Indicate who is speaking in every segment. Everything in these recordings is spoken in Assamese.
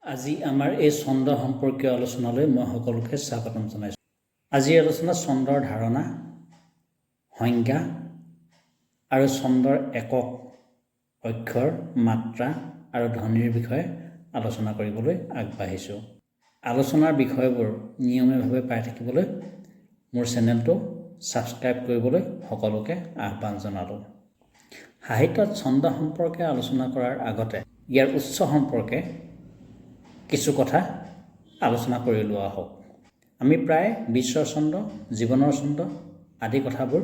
Speaker 1: আজি আমাৰ এই ছন্দ সম্পৰ্কীয় আলোচনালৈ মই সকলোকে স্বাগতম জনাইছোঁ। আজিৰ আলোচনা ছন্দৰ ধাৰণা, সংজ্ঞা আৰু ছন্দৰ একক, অক্ষৰ, মাত্ৰা আৰু ধ্বনিৰ বিষয়ে আলোচনা কৰিবলৈ আগবাঢ়িছোঁ। আলোচনাৰ বিষয়বোৰ নিয়মীয়াভাৱে পাই থাকিবলৈ মোৰ চেনেলটো ছাবস্ক্ৰাইব কৰিবলৈ সকলোকে আহ্বান জনালোঁ। সাহিত্যত ছন্দ সম্পৰ্কে আলোচনা কৰাৰ আগতে ইয়াৰ উৎস সম্পৰ্কে কিছু কথা আলোচনা কৰি লোৱা হওক। আমি প্ৰায় বিশ্বৰ ছন্দ, জীৱনৰ ছন্দ আদি কথাবোৰ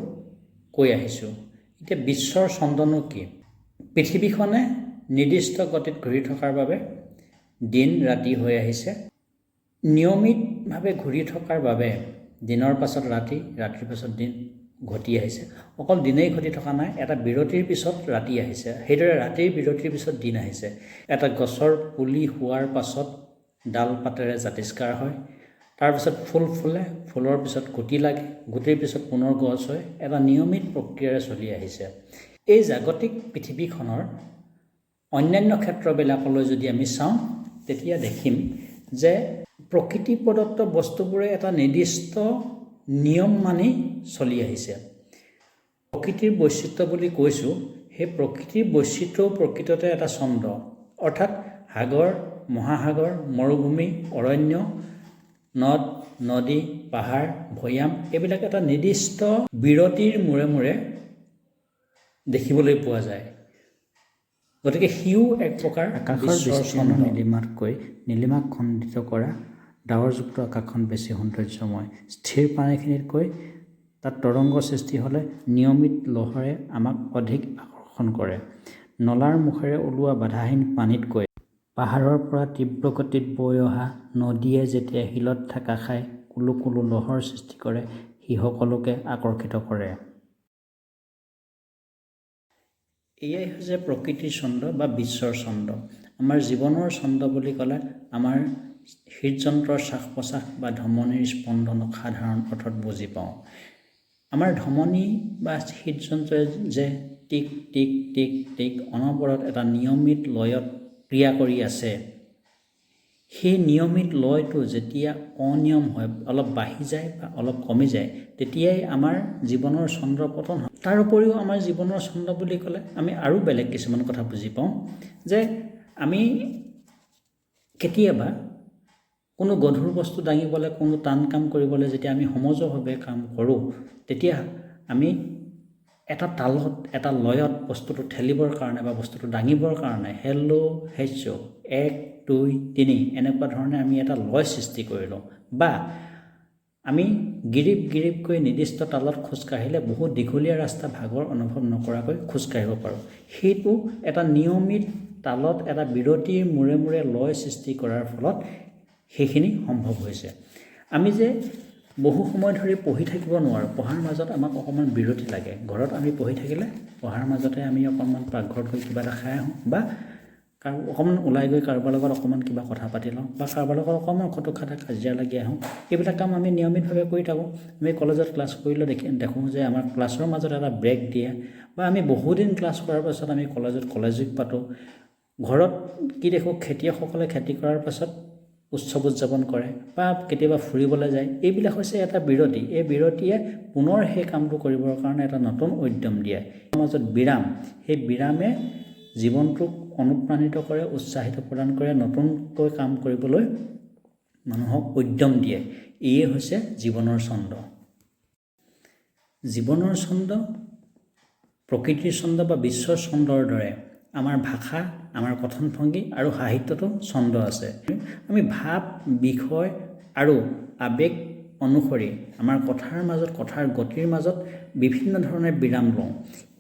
Speaker 1: কৈ আহিছোঁ। এতিয়া বিশ্বৰ ছন্দনো কি? পৃথিৱীখনে নিৰ্দিষ্ট গতিত ঘূৰি থকাৰ বাবে দিন ৰাতি হৈ আহিছে। নিয়মিতভাৱে ঘূৰি থকাৰ বাবে দিনৰ পাছত ৰাতি, ৰাতিৰ পাছত দিন ঘটি আহিছে। অকল দিনেই ঘটি থকা নাই, এটা বিৰতিৰ পিছত ৰাতি আহিছে। সেইদৰে ৰাতিৰ বিৰতিৰ পিছত দিন আহিছে। এটা গছৰ পুলি হোৱাৰ পাছত ডাল পাতেৰে জাতিষ্কাৰ হয়, তাৰপিছত ফুল ফুলে, ফুলৰ পিছত গুটি লাগে, গুটিৰ পিছত পুনৰ গছ হয়। এটা নিয়মিত প্ৰক্ৰিয়াৰে চলি আহিছে। এই জাগতিক পৃথিৱীখনৰ অন্যান্য ক্ষেত্ৰবিলাকলৈ যদি আমি চাওঁ, তেতিয়া দেখিম যে প্ৰকৃতি প্ৰদত্ত বস্তুবোৰে এটা নিৰ্দিষ্ট নিয়ম মানি চলি আহিছে। প্ৰকৃতিৰ বৈচিত্ৰ্য বুলি কৈছোঁ, সেই প্ৰকৃতিৰ বৈচিত্ৰ্যও প্ৰকৃততে এটা ছন্দ, অৰ্থাৎ সাগৰ, মহাসাগৰ, মৰুভূমি, অৰণ্য, নদ, নদী, পাহাৰ, ভৈয়াম এইবিলাক এটা নিৰ্দিষ্ট বিৰতিৰ মূৰে মূৰে দেখিবলৈ পোৱা যায়। গতিকে সিও এক প্ৰকাৰ আকাশৰ বিস্তীৰ্ণ নীলিমাতকৈ নীলিমাক খণ্ডিত কৰা ডাৱৰযুক্ত আকাশখন বেছি সৌন্দৰ্যময়। স্থিৰ পানীখিনিতকৈ তাত তৰংগ সৃষ্টি হ'লে নিয়মিত লহৰে আমাক অধিক আকৰ্ষণ কৰে। নলাৰ মুখেৰে ওলোৱা বাধাহীন পানীতকৈ পাহাৰৰ পৰা তীব্ৰ গতিত বৈ অহা নদীয়ে যেতিয়া শিলত ঠেকা খাই কুলো কুলো লহৰ সৃষ্টি কৰে, সি সকলোকে আকৰ্ষিত কৰে। এয়াই হৈছে প্ৰকৃতিৰ ছন্দ বা বিশ্বৰ ছন্দ। আমাৰ জীৱনৰ ছন্দ বুলি ক'লে আমাৰ হৃদযন্ত্ৰৰ শ্বাস প্ৰশ্বাস বা ধমনীৰ স্পন্দনক সাধাৰণ অৰ্থত বুজি পাওঁ। আমাৰ ধমনী বা হৃদযন্ত্ৰই যে টিক টিক টিক টিক অনবৰত এটা নিয়মিত লয়ত ক্ৰিয়া কৰি আছে, সেই নিয়মিত লয়টো যেতিয়া অনিয়ম হয়, অলপ বাঢ়ি যায় বা অলপ কমি যায়, তেতিয়াই আমাৰ জীৱনৰ ছন্দ পতন হয়। তাৰ উপৰিও আমাৰ জীৱনৰ ছন্দ বুলি ক'লে আমি আৰু বেলেগ কিছুমান কথা বুজি পাওঁ, যে আমি কেতিয়াবা কোনো গধুৰ বস্তু দাঙিবলৈ, কোনো টান কাম কৰিবলৈ যেতিয়া আমি সমজুৱাভাৱে কাম কৰোঁ, তেতিয়া আমি এটা তালত, এটা লয়ত বস্তুটো ঠেলিবৰ কাৰণে বা বস্তুটো দাঙিবৰ কাৰণে হেল্ল' হেচ্য 1 2 3 এনেকুৱা ধৰণে আমি এটা লয় সৃষ্টি কৰি লওঁ। বা আমি গিৰিপ গিৰিপকৈ নিৰ্দিষ্ট তালত খোজকাঢ়িলে বহুত দীঘলীয়া ৰাস্তা ভাগৰ অনুভৱ নকৰাকৈ খোজকাঢ়িব পাৰোঁ। সেইটো এটা নিয়মিত তালত এটা বিৰতিৰ মূৰে মূৰে লয় সৃষ্টি কৰাৰ ফলত সেইখিনি সম্ভৱ হৈছে। আমি যে বহু সময় ধৰি পঢ়ি থাকিব নোৱাৰোঁ, পঢ়াৰ মাজত আমাক অকণমান বিৰতি লাগে। ঘৰত আমি পঢ়ি থাকিলে পঢ়াৰ মাজতে আমি অকণমান পাকঘৰত গৈ কিবা এটা খাই আহোঁ, বা অকণমান ওলাই গৈ কাৰোবাৰ লগত অকণমান কিবা কথা পাতি লওঁ, বা কাৰোবাৰ লগত অকণমান খটুখাটা কাজিয়া লাগি আহোঁ। এইবিলাক কাম আমি নিয়মিতভাৱে কৰি থাকোঁ। আমি কলেজত ক্লাছ কৰিলে দেখোঁ যে আমাৰ ক্লাছৰ মাজত এটা ব্ৰেক দিয়ে, বা আমি বহুদিন ক্লাছ কৰাৰ পাছত আমি কলেজ উইক পাতোঁ। ঘৰত কি দেখোঁ, খেতিয়কসকলে খেতি কৰাৰ পাছত উৎসৱ উদযাপন কৰে বা কেতিয়াবা ফুৰিবলৈ যায়। এইবিলাক হৈছে এটা বিৰতি। এই বিৰতিয়ে পুনৰ সেই কামটো কৰিবৰ কাৰণে এটা নতুন উদ্যম দিয়ে। মাজত বিৰাম, সেই বিৰামে জীৱনটোক অনুপ্ৰাণিত কৰে, উৎসাহিত প্ৰদান কৰে, নতুনকৈ কাম কৰিবলৈ মানুহক উদ্যম দিয়ে। এয়ে হৈছে জীৱনৰ ছন্দ। জীৱনৰ ছন্দ, প্ৰকৃতিৰ ছন্দ বা বিশ্বৰ ছন্দৰ দৰে আমাৰ ভাষা, আমাৰ কথনভংগী আৰু সাহিত্যতো ছন্দ আছে। আমি ভাৱ, বিষয় আৰু আৱেগ অনুসৰি আমাৰ কথাৰ মাজত, কথাৰ গতিৰ মাজত বিভিন্ন ধৰণে বিৰাম লওঁ।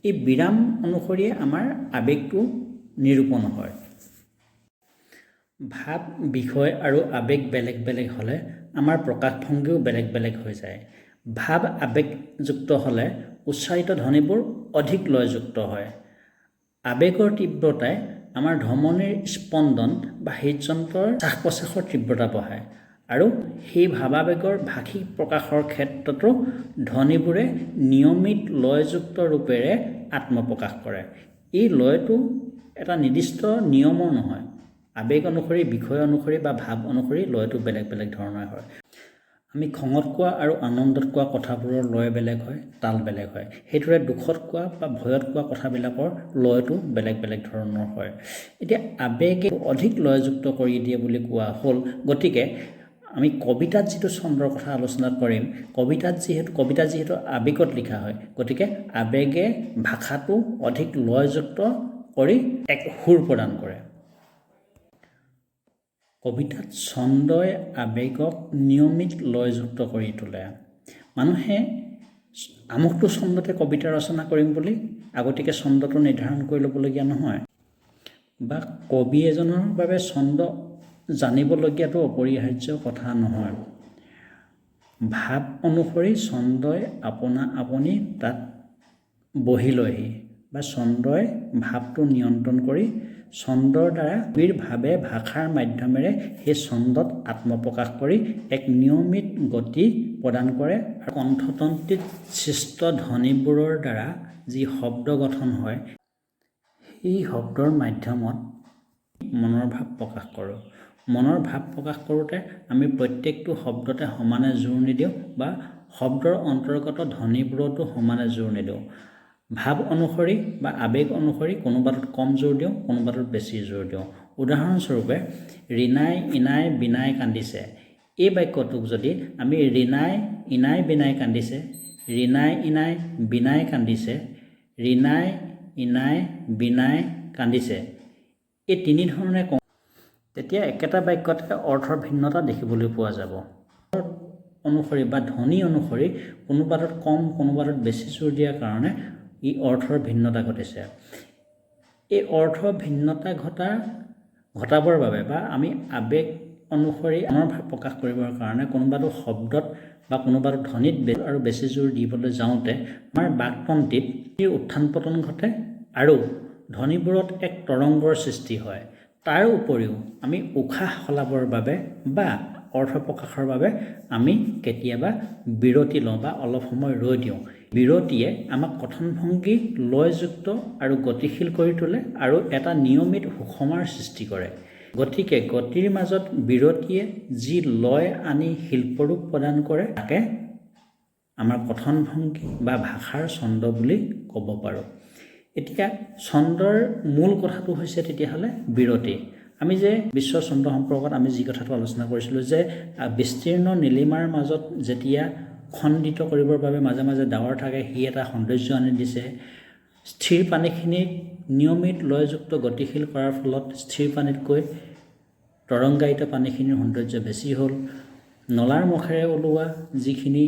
Speaker 1: এই বিৰাম অনুসৰিয়ে আমাৰ আৱেগটো নিৰূপণ হয়। ভাৱ, বিষয় আৰু আৱেগ বেলেগ বেলেগ হ'লে আমাৰ প্ৰকাশভংগীও বেলেগ বেলেগ হৈ যায়। ভাৱ আৱেগযুক্ত হ'লে উচ্চাৰিত ধ্বনিবোৰ অধিক লয়যুক্ত হয়। আৱেগৰ তীব্ৰতাই আমাৰ ধমনীৰ স্পন্দন বা হৃদযন্ত্ৰৰ শ্বাস প্ৰশ্বাসৰ তীব্ৰতা বঢ়ায়, আৰু সেই ভাৱাৱেগৰ ভাষিক প্ৰকাশৰ ক্ষেত্ৰতো ধ্বনিবোৰে নিয়মিত লয়যুক্ত ৰূপেৰে আত্মপ্ৰকাশ কৰে। এই লয়টো এটা নিৰ্দিষ্ট নিয়মৰ নহয়, আৱেগ অনুসৰি, বিষয় অনুসৰি বা ভাৱ অনুসৰি লয়টো বেলেগ বেলেগ ধৰণৰ হয়। আমি খঙত কোৱা আৰু আনন্দত কোৱা কথাবোৰৰ লয় বেলেগ হয়, তাল বেলেগ হয়। সেইদৰে দুখত কোৱা বা ভয়ত কোৱা কথাবিলাকৰ লয়টো বেলেগ বেলেগ ধৰণৰ হয়। এতিয়া আৱেগে অধিক লয়যুক্ত কৰি দিয়ে বুলি কোৱা হ'ল। গতিকে আমি কবিতাত যিটো ছন্দৰ কথা আলোচনা কৰিম, কবিতা যিহেতু আৱেগত লিখা হয়, গতিকে আৱেগে ভাষাটো অধিক লয়যুক্ত কৰি এক সুৰ প্ৰদান কৰে। কবিতাত ছন্দই আৱেগক নিয়মিত লয়যুক্ত কৰি তোলে। মানুহে আমুকটো ছন্দতে কবিতা ৰচনা কৰিম বুলি আগতীয়াকৈ ছন্দটো নিৰ্ধাৰণ কৰি ল'বলগীয়া নহয়, বা কবি এজনৰ বাবে ছন্দ জানিবলগীয়াটো অপৰিহাৰ্য কথা নহয়। ভাৱ অনুসৰি ছন্দই আপনা আপুনি তাত বহি লয়হি, বা ছন্দই ভাৱটো নিয়ন্ত্ৰণ কৰি ছন্দৰ দ্বাৰা কবিৰ ভাৱে ভাষাৰ মাধ্যমেৰে সেই ছন্দত আত্মপ্ৰকাশ কৰি এক নিয়মিত গতি প্ৰদান কৰে। আৰু কণ্ঠতন্ত্ৰীত সৃষ্ট ধ্বনিবোৰৰ দ্বাৰা যি শব্দ গঠন হয়, সেই শব্দৰ মাধ্যমত মনৰ ভাৱ প্ৰকাশ কৰোঁ। মনৰ ভাৱ প্ৰকাশ কৰোঁতে আমি প্ৰত্যেকটো শব্দতে সমানে জোৰ নিদিওঁ, বা শব্দৰ অন্তৰ্গত ধ্বনিবোৰতো সমানে জোৰ নিদিওঁ। ভাৱ অনুসৰি বা আৱেগ অনুসৰি কোনোবাটোত কম জোৰ দিওঁ, কোনোবাটোত বেছি জোৰ দিওঁ। উদাহৰণস্বৰূপে, ৰিণাই ইনাই বিনাই কান্দিছে, এই বাক্যটোক যদি আমি ৰিণাই ইনাই বিনাই কান্দিছে, ৰিণাই ইনাই বিনাই কান্দিছে, ৰিণাই ইনাই বিনাই কান্দিছে, এই তিনি ধৰণে কওঁ, তেতিয়া একেটা বাক্যতে অৰ্থৰ ভিন্নতা দেখিবলৈ পোৱা যাব। অনুসৰি বা ধ্বনি অনুসৰি কোনোবাটোত কম, কোনোবাটোত বেছি জোৰ দিয়াৰ কাৰণে ই অৰ্থৰ ভিন্নতা ঘটিছে। এই অৰ্থৰ ভিন্নতা ঘটাবৰ বাবে বা আমি আৱেগ অনুসৰি মনৰ ভাৱ প্ৰকাশ কৰিবৰ কাৰণে কোনোবাটো শব্দত বা কোনোবাটো ধ্বনিত আৰু বেছি জোৰ দিবলৈ যাওঁতে আমাৰ বাকতন্ত্ৰীত উত্থান পতন ঘটে আৰু ধ্বনিবোৰত এক তৰংগৰ সৃষ্টি হয়। তাৰ উপৰিও আমি উশাহ সলাবৰ বাবে বা অৰ্থ প্ৰকাশৰ বাবে আমি কেতিয়াবা বিৰতি লওঁ বা অলপ সময় ৰৈ দিওঁ। বিৰতিয়ে আমাক কথনভংগী লয়যুক্ত আৰু গতিশীল কৰি তোলে আৰু এটা নিয়মিত সুষমাৰ সৃষ্টি কৰে। গতিকে গতিৰ মাজত বিৰতিয়ে যি লয় আনি শিল্পৰূপ প্ৰদান কৰে, তাকে আমাৰ কথনভংগী বা ভাষাৰ ছন্দ বুলি ক'ব পাৰোঁ। এতিয়া ছন্দৰ মূল কথাটো হৈছে তেতিয়াহ'লে বিৰতি। আমি যে বিশ্ব ছন্দ সম্পৰ্কত আমি যি কথাটো আলোচনা কৰিছিলোঁ যে বিস্তীৰ্ণ নীলিমাৰ মাজত যেতিয়া খণ্ডিত কৰিবৰ বাবে মাজে মাজে ডাৱৰ থাকে, সি এটা সৌন্দৰ্য আনি দিছে। স্থিৰ পানীখিনিক নিয়মিত লয়যুক্ত গতিশীল কৰাৰ ফলত স্থিৰ পানীতকৈ তৰংগায়িত পানীখিনিৰ সৌন্দৰ্য বেছি হ'ল। নলাৰ মুখেৰে ওলোৱা যিখিনি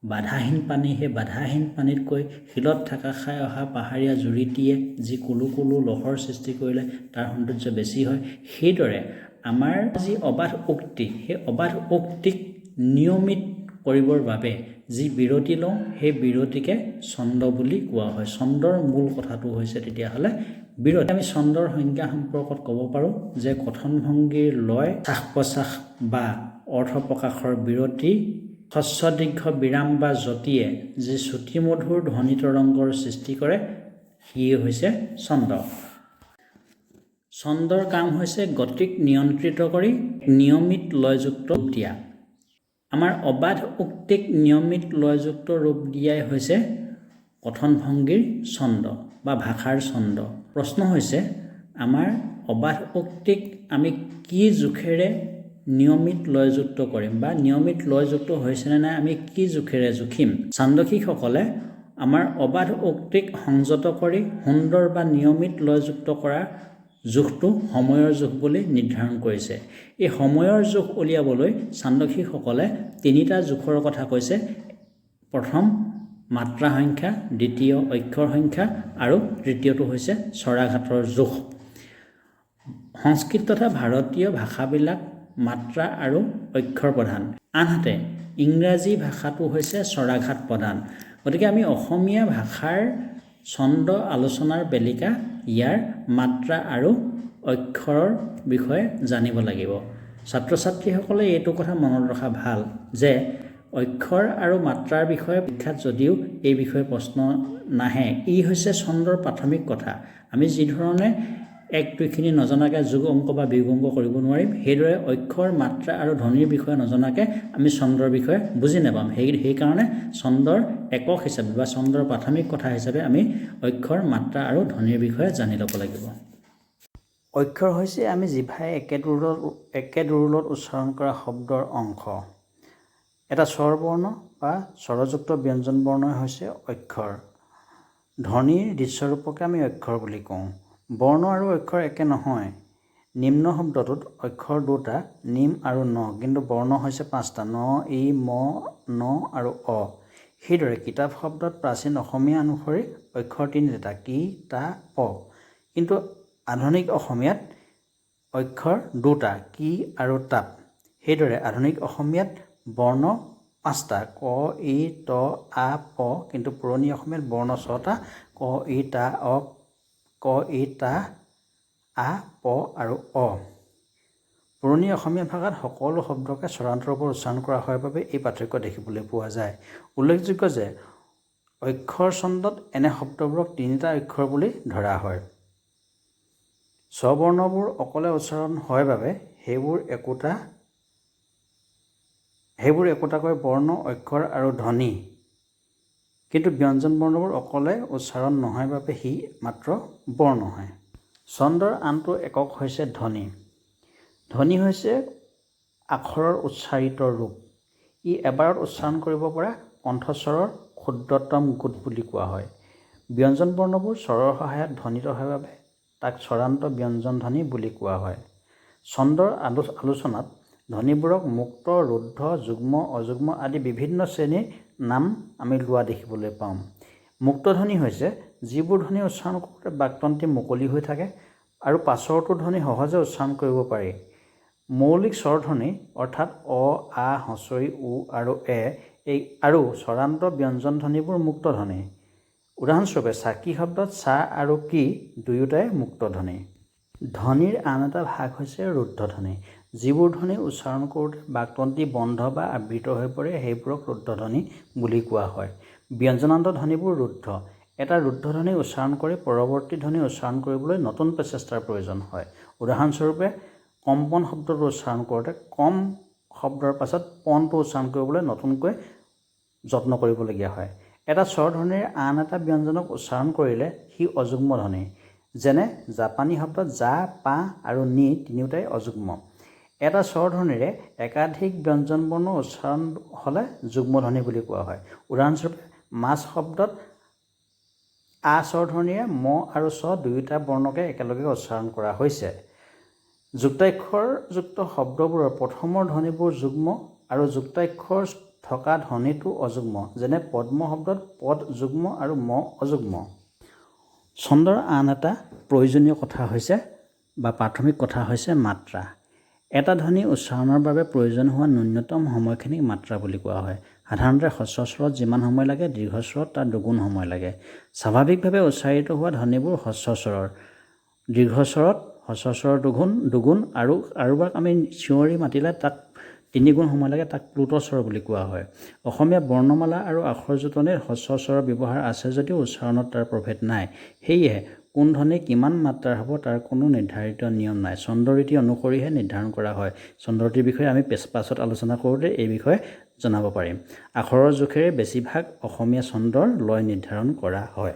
Speaker 1: বাধাহীন পানী, সেই বাধাহীন পানীতকৈ শিলত থকা খাই অহা পাহাৰীয়া জুৰিটিয়ে যি কুলু কুলু লহৰ সৃষ্টি কৰিলে তাৰ সৌন্দৰ্য বেছি হয়। সেইদৰে আমাৰ যি অবাধ উক্তি, সেই অবাধ উক্তিক নিয়মিত কৰিবৰ বাবে যি বিৰতি লওঁ, সেই বিৰতিকে ছন্দ বুলি কোৱা হয়। ছন্দৰ মূল কথাটো হৈছে তেতিয়াহ'লে বিৰতি। আমি ছন্দৰ সংজ্ঞা সম্পৰ্কত ক'ব পাৰোঁ যে কথনভংগীৰ লয়, শ্বাস প্ৰশ্বাস বা অৰ্থ প্ৰকাশৰ বিৰতি, হ্ৰস্ব দীৰ্ঘ বিৰাম বা যতিয়ে যি শ্ৰুতিমধুৰ ধ্বনি তৰংগৰ সৃষ্টি কৰে, সিয়ে হৈছে ছন্দ। ছন্দৰ কাম হৈছে গতিক নিয়ন্ত্ৰিত কৰি নিয়মিত লয়যুক্ত ৰূপ দিয়া। আমাৰ অবাধ উক্তিক নিয়মিত লয়যুক্ত ৰূপ দিয়াই হৈছে কথনভংগীৰ ছন্দ বা ভাষাৰ ছন্দ। প্ৰশ্ন হৈছে, আমাৰ অবাধ উক্তিক আমি কি জোখেৰে নিয়মিত লয়যুক্ত কৰিম, বা নিয়মিত লয়যুক্ত হৈছেনে নাই আমি কি জোখেৰে জুখিম? ছান্দকিকসকলে আমাৰ অবাধ উক্তিক সংযত কৰি সুন্দৰ বা নিয়মিত লয়যুক্ত কৰা জোখটো সময়ৰ জোখ বুলি নিৰ্ধাৰণ কৰিছে। এই সময়ৰ জোখ উলিয়াবলৈ ছান্দকিকসকলে তিনিটা জোখৰ কথা কৈছে। প্ৰথম মাত্ৰা সংখ্যা, দ্বিতীয় অক্ষৰ সংখ্যা আৰু তৃতীয়টো হৈছে স্বৰাঘাতৰ জোখ। সংস্কৃত তথা ভাৰতীয় ভাষাবিলাক মাত্ৰা আৰু অক্ষৰ প্ৰধান, আনহাতে ইংৰাজী ভাষাটো হৈছে স্বৰাঘাত প্ৰধান। গতিকে আমি অসমীয়া ভাষাৰ ছন্দ আলোচনাৰ বেলিকা ইয়াৰ মাত্ৰা আৰু অক্ষৰৰ বিষয়ে জানিব লাগিব। ছাত্ৰ ছাত্ৰীসকলে এইটো কথা মনত ৰখা ভাল যে অক্ষৰ আৰু মাত্ৰাৰ বিষয়ে পৰীক্ষাত যদিও এই বিষয়ে প্ৰশ্ন নাহে, ই হৈছে ছন্দৰ প্ৰাথমিক কথা। আমি যি ধৰণে 1-2খিনি নজনাকৈ যোগ অংক বা বিয়োগ অংক কৰিব নোৱাৰিম। সেইদৰে অক্ষৰ মাত্ৰা আৰু ধ্বনিৰ বিষয়ে নজনাকৈ আমি ছন্দৰ বিষয়ে বুজি নাপাম। সেইকাৰণে ছন্দৰ একক হিচাপে বা ছন্দৰ প্ৰাথমিক কথা হিচাপে আমি অক্ষৰ মাত্ৰা আৰু ধ্বনিৰ বিষয়ে জানি ল'ব লাগিব। অক্ষৰ হৈছে আমি জিভাই একে দুৰুলত উচ্চাৰণ কৰা শব্দৰ অংশ। এটা স্বৰবৰ্ণ বা স্বৰযুক্ত ব্যঞ্জন বৰ্ণই হৈছে অক্ষৰ। ধ্বনিৰ দৃশ্যৰূপকে আমি অক্ষৰ বুলি কওঁ। বৰ্ণ আৰু অক্ষৰ একে নহয়। নিম্ন শব্দটোত অক্ষৰ দুটা, নিম আৰু ন, কিন্তু বৰ্ণ হৈছে 5টা, ন, ই, ম, ন আৰু অ। সেইদৰে কিতাপ শব্দত প্ৰাচীন অসমীয়া অনুসৰি অক্ষৰ 3টা, কি, তা, প। কিন্তু আধুনিক অসমীয়াত অক্ষৰ 2টা, কি আৰু তাপ। সেইদৰে আধুনিক অসমীয়াত বৰ্ণ 5টা, ক, ই, ত, আ, প, কিন্তু পুৰণি অসমীয়াত বৰ্ণ 6টা, ক, ই, তা, আ, প আৰু অ। পুৰণি অসমীয়া ভাষাত সকলো শব্দকে স্বৰান্তৰ ওপৰত উচ্চাৰণ কৰা হয় বাবে এই পাৰ্থক্য দেখিবলৈ পোৱা যায়। উল্লেখযোগ্য যে অক্ষৰ ছন্দত এনে শব্দবোৰক 3টা অক্ষৰ বুলি ধৰা হয়। স্ববৰ্ণবোৰ অকলে উচ্চাৰণ হয় বাবে সেইবোৰ একোটাকৈ বৰ্ণ, অক্ষৰ আৰু ধ্বনি। কিন্তু ব্যঞ্জন বৰ্ণবোৰ অকলে উচ্চাৰণ নহয় বাবে সি মাত্ৰ বৰ্ণ হয়। ছন্দৰ আনটো একক হৈছে ধ্বনি। ধ্বনি হৈছে আখৰৰ উচ্চাৰিত ৰূপ। ই এবাৰত উচ্চাৰণ কৰিব পৰা কণ্ঠস্বৰৰ ক্ষুদ্ৰতম গোট বুলি কোৱা হয়। ব্যঞ্জন বৰ্ণবোৰ স্বৰৰ সহায়ত ধ্বনিত হয় বাবে তাক স্বৰান্ত ব্যঞ্জন ধ্বনি বুলি কোৱা হয়। ছন্দৰ আলোচনাত ধ্বনিবোৰক মুক্ত, ৰুদ্ধ, যুগ্ম, অযুগ্ম আদি বিভিন্ন শ্ৰেণীৰ নাম আমি লোৱা দেখিবলৈ পাওঁ। মুক্ত ধ্বনি হৈছে যিবোৰ ধ্বনি উচ্চাৰণ কৰোঁতে বাকতন্ত্ৰী মুকলি হৈ থাকে আৰু পাছৰটো ধ্বনি সহজে উচ্চাৰণ কৰিব পাৰি। মৌলিক স্বৰধ্বনি অৰ্থাৎ অ, আ, হচৰি, উ আৰু এ আৰু স্বৰান্ত ব্যঞ্জন ধ্বনিবোৰ মুক্ত ধ্বনি। উদাহৰণস্বৰূপে চাকি শব্দত চা আৰু কি দুয়োটাই মুক্ত ধ্বনি। ধ্বনিৰ আন এটা ভাগ হৈছে ৰুদ্ধ ধ্বনি। যিবোৰ ধ্বনি উচ্চাৰণ কৰোঁতে বাকতন্ত্ৰী বন্ধ বা আবৃত হৈ পৰে সেইবোৰক ৰুদ্ধ ধ্বনি বুলি কোৱা হয়। ব্যঞ্জনান্ত ধ্বনিবোৰ ৰুদ্ধ। এটা ৰুদ্ধ ধ্বনি উচ্চাৰণ কৰি পৰৱৰ্তী ধ্বনি উচ্চাৰণ কৰিবলৈ নতুন প্ৰচেষ্টাৰ প্ৰয়োজন হয়। উদাহৰণস্বৰূপে কম্পন শব্দটো উচ্চাৰণ কৰোঁতে কম শব্দৰ পাছত পনটো উচ্চাৰণ কৰিবলৈ নতুনকৈ যত্ন কৰিবলগীয়া হয়। এটা স্বৰধ্বনিৰে আন এটা ব্যঞ্জনক উচ্চাৰণ কৰিলে সি অযুগ্ম ধ্বনি। যেনে জাপানী শব্দত জা, পা আৰু নি তিনিওটাই অযুগ্ম। এটা স্বৰধ্বনিৰে একাধিক ব্যঞ্জন বৰ্ণ উচ্চাৰণ হ'লে যুগ্ম ধ্বনি বুলি কোৱা হয়। উদাহৰণস্বৰূপে মাছ শব্দত আ স্বৰধ্বনিৰে ম আৰু চ দুয়োটা বৰ্ণকে একেলগে উচ্চাৰণ কৰা হৈছে। যুক্তাক্ষৰযুক্ত শব্দবোৰৰ প্ৰথমৰ ধ্বনিবোৰ যুগ্ম আৰু যুক্তাক্ষৰ থকা ধ্বনিটো অযুগ্ম। যেনে পদ্ম শব্দত পদ যুগ্ম আৰু ম অযুগ্ম। ছন্দৰ আন এটা প্ৰয়োজনীয় কথা হৈছে বা প্ৰাথমিক কথা হৈছে মাত্ৰা। এটা ধ্বনি উচ্চাৰণৰ বাবে প্ৰয়োজন হোৱা ন্যূনতম সময়খিনিক মাত্ৰা বুলি কোৱা হয়। সাধাৰণতে হ্ৰস্ব স্বৰত যিমান সময় লাগে দীৰ্ঘ স্বৰত তাৰ দুগুণ সময় লাগে। স্বাভাৱিকভাৱে উচ্চাৰিত হোৱা ধ্বনিবোৰ হ্ৰস্ব স্বৰৰ। দীৰ্ঘ স্বৰত হ্ৰস্ব স্বৰৰ দুগুণ আৰু কাৰোবাক আমি চিঞৰি মাতিলে তাক 3 গুণ সময় লাগে, তাক প্লুত স্বৰ বুলি কোৱা হয়। অসমীয়া বৰ্ণমালা আৰু আখৰ জোঁটনিত হ্ৰস্ব স্বৰৰ ব্যৱহাৰ আছে যদিও উচ্চাৰণত তাৰ প্ৰভেদ নাই। সেয়েহে কোন ধ্বনি কিমান মাত্ৰাৰ হ'ব তাৰ কোনো নিৰ্ধাৰিত নিয়ম নাই। ছন্দৰীতি অনুসৰিহে নিৰ্ধাৰণ কৰা হয়। ছন্দৰীতিৰ বিষয়ে আমি পাছত আলোচনা কৰোঁতে এই বিষয়ে জনাব পাৰিম। আখৰৰ জোখেৰে বেছিভাগ অসমীয়া ছন্দৰ লয় নিৰ্ধাৰণ কৰা হয়।